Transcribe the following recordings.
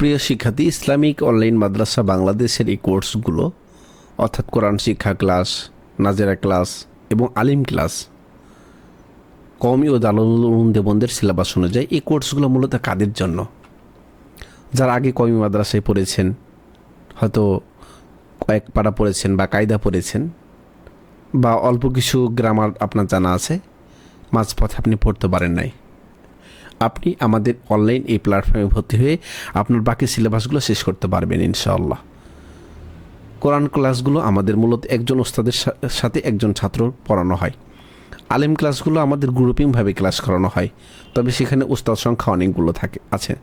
প্রিয় শিক্ষার্থী, Islamic online মাদ্রাসা বাংলাদেশের এই কোর্সগুলো অর্থাৎ কোরআন শিক্ষা ক্লাস, নাজেরা ক্লাস এবং আলিম ক্লাস কওমি ও দারুল উলুম দেওবন্দের সিলেবাস অনুযায়ী এই কোর্সগুলো মূলত কাদের জন্য? যারা আগে কওমি মাদ্রাসায় পড়েছেন, হয়তো কয়েক পারা পড়েছেন বা কায়দা পড়েছেন বা অল্প কিছু গ্রামার আপনার জানা আছে, মাঝপথে আপনি পড়তে পারেন নাই, আপনি আমাদের অনলাইন এই প্ল্যাটফর্মে ভর্তি হয়ে আপনার বাকি সিলেবাসগুলো শেষ করতে পারবেন ইনশাআল্লাহ। কোরআন ক্লাসগুলো আমাদের মূলত একজন ওস্তাদের সাথে একজন ছাত্র পড়ানো হয়। আলিম ক্লাসগুলো আমাদের গ্রুপিংভাবে ক্লাস করানো হয়, তবে সেখানে ওস্তাদ সংখ্যা অনেকগুলো আছে।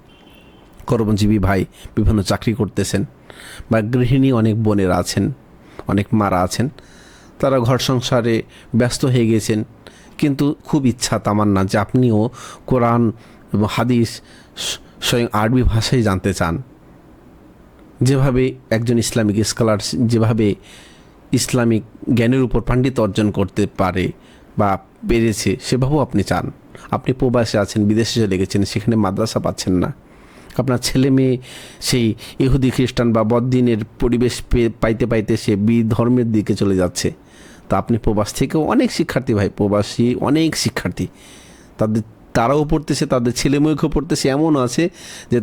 কর্মজীবী ভাই বিভিন্ন চাকরি করতেছেন বা গৃহিণী অনেক বোনেরা আছেন, অনেক মারা আছেন, তারা ঘর সংসারে ব্যস্ত হয়ে গেছেন, কিন্তু খুব ইচ্ছা তামান্না যে আপনিও কোরআন এবং হাদিস স্বয়ং আরবি ভাষায় জানতে চান। যেভাবে একজন ইসলামিক স্কলার যেভাবে ইসলামিক জ্ঞানের উপর পাণ্ডিত্য অর্জন করতে পারে বা পেরেছে, সেভাবেও আপনি চান। আপনি প্রবাসে আছেন, বিদেশে চলে গেছেন, সেখানে মাদ্রাসা পাচ্ছেন না, আপনার ছেলে মেয়ে সেই ইহুদি খ্রিস্টান বা বদ্দিনের পরিবেশ পাইতে পাইতে সে বিধর্মের দিকে চলে যাচ্ছে। তা আপনি প্রবাস থেকেও অনেক শিক্ষার্থী ভাই, প্রবাসী অনেক শিক্ষার্থী, তারাও পড়তেছে, তাদের ছেলে মেয়েকেও পড়তেছে। এমনও আছে যে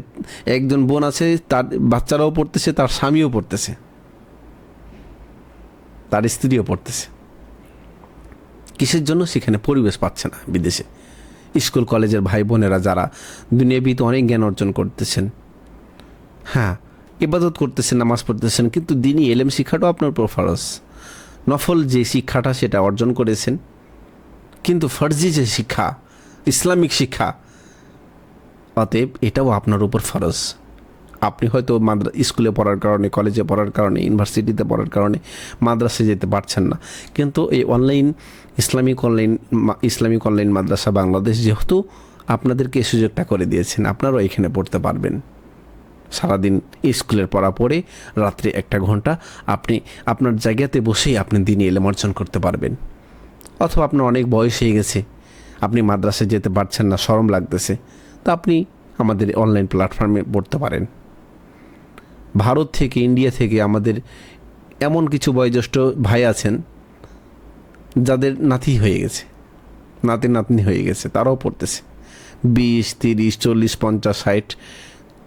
একজন বোন আছে, তার বাচ্চারাও পড়তেছে, তার স্বামীও পড়তেছে, তার স্ত্রীও পড়তেছে। কিসের জন্য? সেখানে পরিবেশ পাচ্ছে না বিদেশে। স্কুল কলেজের ভাই বোনেরা যারা দুনিয়াবিতে অনেক জ্ঞান অর্জন করতেছেন, হ্যাঁ ইবাদত করতেছেন, নামাজ পড়তেছেন, কিন্তু দিনই এলেম শিক্ষাটাও আপনার উপর ফরজ। নফল যে শিক্ষাটা সেটা অর্জন করেছেন, কিন্তু ফরজি যে শিক্ষা, ইসলামিক শিক্ষা, অতএব এটাও আপনার উপর ফরজ। আপনি হয়তো স্কুলে পড়ার কারণে, কলেজে পড়ার কারণে, ইউনিভার্সিটিতে পড়ার কারণে মাদ্রাসায় যেতে পারছেন না, কিন্তু এই ইসলামিক অনলাইন মাদ্রাসা বাংলাদেশ যেহেতু আপনাদেরকে এই সুযোগটা করে দিয়েছেন, আপনারাও এখানে পড়তে পারবেন। সারাদিন স্কুলের পড়া পড়ে রাত্রে 1 ঘন্টা আপনি আপনার জায়গাতে বসেই আপনি দিনে এলেম অর্জন করতে পারবেন। অথবা আপনার অনেক বয়স হয়ে গেছে, আপনি মাদ্রাসায় যেতে পারছেন না, শরম লাগতেছে, তা আপনি আমাদের অনলাইন প্ল্যাটফর্মে পড়তে পারেন। ভারত থেকে, ইন্ডিয়া থেকে আমাদের এমন কিছু বয়োজ্যেষ্ঠ ভাই আছেন যাদের নাতি হয়ে গেছে, নাতনি হয়ে গেছে, তারাও পড়তেছে। 20, 30, 40, 50, 60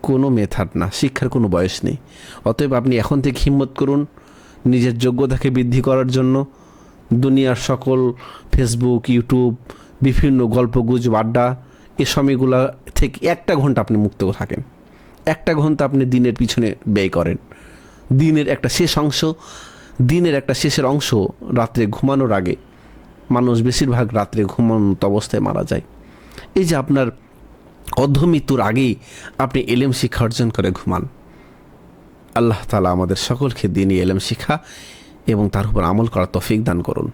কোনো মেথড না, শিক্ষার কোনো বয়স নেই। অতএব আপনি এখন থেকে হিম্মত করুন নিজের যোগ্যতাকে বৃদ্ধি করার জন্য। দুনিয়ার সকল ফেসবুক, ইউটিউব, বিভিন্ন গল্পগুজব, আড্ডা, এ সময়গুলো থেকে 1 ঘন্টা আপনি মুক্ত থাকেন। 1 ঘন্টা আপনি দিনের পিছনে ব্যয় করেন। দিনের একটা শেষের অংশ রাত্রে ঘুমানোর আগে, মানুষ বেশিরভাগ রাত্রে ঘুমানোর অবস্থায় মারা যায়। এই যে আপনার অর্ধমৃত্যুর আগেই আপনি এলেম শিক্ষা অর্জন করে ঘুমান। আল্লাহ তাআলা আমাদের সকলকে দ্বীনি এলেম শিক্ষা এবং তার উপর আমল করার তৌফিক দান করুন।